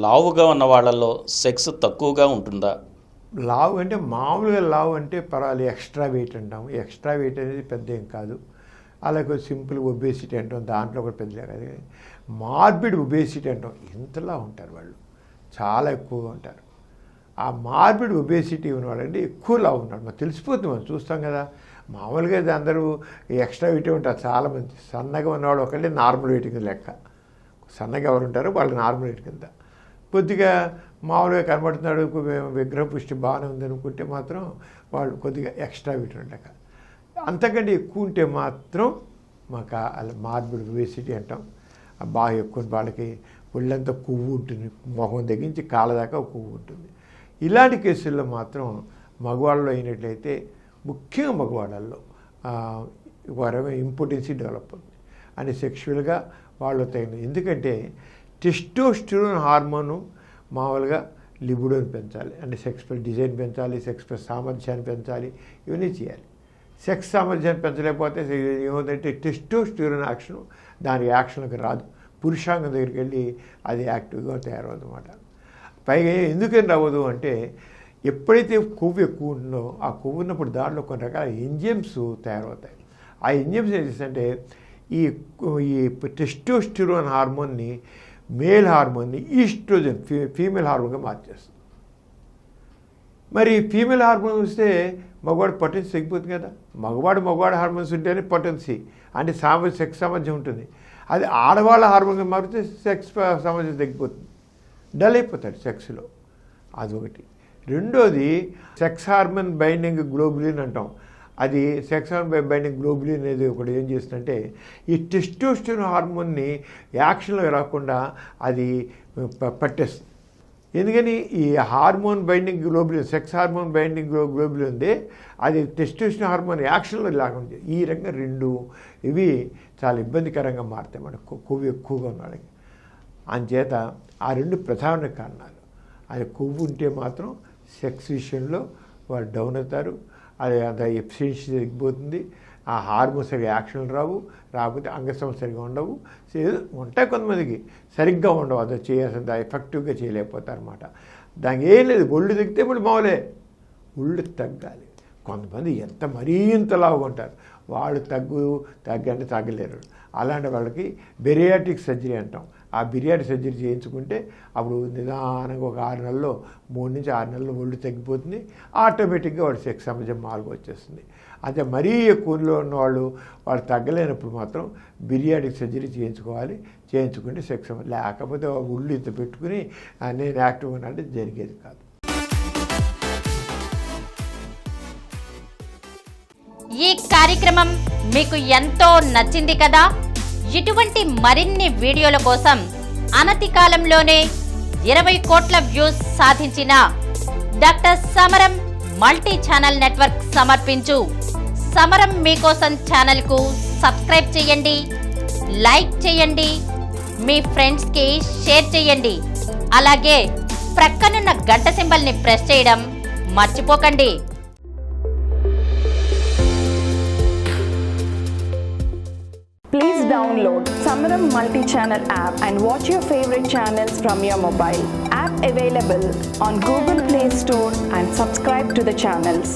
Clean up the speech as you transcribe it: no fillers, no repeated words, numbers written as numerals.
లావుగా ఉన్న వాళ్ళల్లో సెక్స్ తక్కువగా ఉంటుందా? లావు అంటే మామూలుగా లావు అంటే పర్వాలేదు, ఎక్స్ట్రా వెయిట్ అంటాం. ఎక్స్ట్రా వెయిట్ అనేది పెద్ద ఏం కాదు. అలాగే సింపుల్ ఒబేసిటీ అంటాం, దాంట్లో కూడా పెద్ద కాదు. మార్బిడ్ ఒబేసిటీ అంటాం, ఇంతలా ఉంటారు వాళ్ళు, చాలా ఎక్కువగా ఉంటారు. ఆ మార్బిడ్ ఒబేసిటీ ఉన్నవాళ్ళంటే ఎక్కువ లావు ఉన్నాడు, మనకు తెలిసిపోతుంది, మనం చూస్తాం కదా. మామూలుగా అయితే అందరూ ఎక్స్ట్రా వెయిట్ ఉంటారు చాలామంది. సన్నగా ఉన్నవాడు ఒకళ్ళే నార్మల్ వెయిట్ కింద లెక్క. సన్నగా ఎవరు ఉంటారో వాళ్ళు నార్మల్ వెయిట్ కింద. కొద్దిగా మామూలుగా కనబడుతున్నాడు, విగ్రహ పుష్టి బాగానే ఉంది అనుకుంటే మాత్రం వాళ్ళు కొద్దిగా ఎక్స్ట్రా వెయిట్ ఉండక. అంతకంటే ఎక్కువ ఉంటే మాత్రం మాకు అలా మార్బిడ్ ఒబేసిటీ అంటాం. బాగా ఎక్కువ వాళ్ళకి ఒళ్ళంతా కొవ్వు ఉంటుంది, మొహం తగ్గించి కాళ్ళ దాకా కొవ్వు ఉంటుంది. ఇలాంటి కేసుల్లో మాత్రం మగవాళ్ళలో అయినట్లయితే, ముఖ్యంగా మగవాళ్ళల్లో వారేమో ఇంపార్టెన్సీ డెవలప్ అవుతుంది అని సెక్షువల్గా వాళ్ళు తగిన. ఎందుకంటే టెస్టోస్టెరోన్ హార్మోను మామూలుగా లిబిడోని పెంచాలి, అంటే సెక్స్ ప్లస్ డిజైన్ పెంచాలి, సెక్స్ ప్లస్ సామర్థ్యాన్ని పెంచాలి, ఇవన్నీ చేయాలి. సెక్స్ సామర్థ్యాన్ని పెంచలేకపోతే ఏమవుతుందంటే టెస్టోస్టెరోన్ యాక్షన్ దానికి యాక్షన్కి రాదు, పురుషాంగం దగ్గరికి వెళ్ళి అది యాక్టివ్గా తయారవుతుందన్నమాట. పైగా ఎందుకని రావదు అంటే, ఎప్పుడైతే కొవ్వు ఎక్కువ ఉంటుందో ఆ కొవ్వు ఉన్నప్పుడు దాంట్లో కొన్ని రకాల ఎంజైమ్స్ తయారవుతాయి. ఆ ఎంజైమ్స్ ఏం చేస్తాయంటే ఈ టెస్టోస్టెరోన్ హార్మోన్ని, మేల్ హార్మోన్ని ఈస్ట్రోజన్ ఫీమేల్ హార్మోన్గా మార్చేస్తుంది. మరి ఫీమేల్ హార్మోన్ వస్తే మగవాడు పొటెన్సీ తగ్గిపోతుంది కదా. మగవాడు హార్మోన్స్ ఉంటేనే పొటెన్సీ అంటే సెక్స్ సామర్థ్యం ఉంటుంది. అది ఆడవాళ్ళ హార్మోన్గా మారితే సెక్స్ సామర్థ్యం తగ్గిపోతుంది, డల్ అయిపోతాడు సెక్స్లో. అదొకటి. రెండోది సెక్స్ హార్మోన్ బైండింగ్ గ్లోబులిన్ అంటాం. అది సెక్స్ హార్మోన్ బైండింగ్ గ్లోబులిన్ అనేది ఒకటి ఏం చేస్తుందంటే ఈ టెస్టోస్టెరోన్ హార్మోన్ని యాక్షన్లో రాకుండా అది పట్టేస్తుంది. ఎందుకని ఈ hormone binding globulin, sex hormone binding globulin ఉంది, అది టెస్టోస్టెరోన్ హార్మోన్ యాక్షన్లో లేకుండా ఈ రకంగా రెండు ఇవి చాలా ఇబ్బందికరంగా మారుతాయి మనకు కొవ్వు ఎక్కువగా ఉన్నాడు. అంచేత ఆ రెండు ప్రధాన కారణాలు. అది కొవ్వు ఉంటే మాత్రం సెక్స్ విషయంలో వాళ్ళు డౌన్ అవుతారు, అది అంత ఎఫిషియన్సీ తగ్గిపోతుంది, ఆ హార్మోన్స్ సరిగ్గా యాక్షన్లు రాకపోతే అంగస్తంభం సరిగ్గా ఉండవు, ఉంటాయి కొంతమందికి సరిగ్గా ఉండవు, అది చేయాల్సింది ఎఫెక్టివ్గా చేయలేకపోతారు అనమాట. దానికి ఏం లేదు, ఒళ్ళు తగ్గితే ఇప్పుడు మామూలే, ఒళ్ళు తగ్గాలి. కొంతమంది ఎంత మరీ ఇంతలాగా ఉంటారు, వాళ్ళు తగ్గంటే తగ్గలేరు. అలాంటి వాళ్ళకి బెరియాట్రిక్ సర్జరీ అంటాం. ఆ బెరియాట్రిక్ సర్జరీ చేయించుకుంటే అప్పుడు నిదానంగా ఒక 6 నెలల్లో 3 నుంచి 6 నెలల్లో ఒళ్ళు తగ్గిపోతుంది, ఆటోమేటిక్గా వాడు సెక్స్ సామర్థ్యం మార్పు వచ్చేస్తుంది. అయితే మరీ ఎక్కువలో ఉన్నవాళ్ళు తగ్గలేనప్పుడు మాత్రం బెరియాట్రిక్ సర్జరీ చేయించుకుంటే సెక్స్ లేకపోతే ఒళ్ళు ఇంత పెట్టుకుని నేను యాక్టివ్గా ఉన్నట్టు జరిగేది కాదు. ఈ కార్యక్రమం మీకు ఎంతో నచ్చింది కదా. ఇటువంటి మరిన్ని వీడియోల కోసం అనతి కాలంలోనే 20 కోట్ల వ్యూస్ సాధించిన డాక్టర్ సమరం మల్టీ ఛానల్ నెట్వర్క్ సమర్పించు సమరం మీకోసం ఛానల్కు సబ్స్క్రైబ్ చేయండి, లైక్ చేయండి, మీ ఫ్రెండ్స్కి షేర్ చేయండి. అలాగే ప్రక్కనున్న గంట సింబల్ని ప్రెస్ చేయడం మర్చిపోకండి. Please download Samaram Multi-Channel app and watch your favorite channels from your mobile. App available on Google Play Store and subscribe to the channels.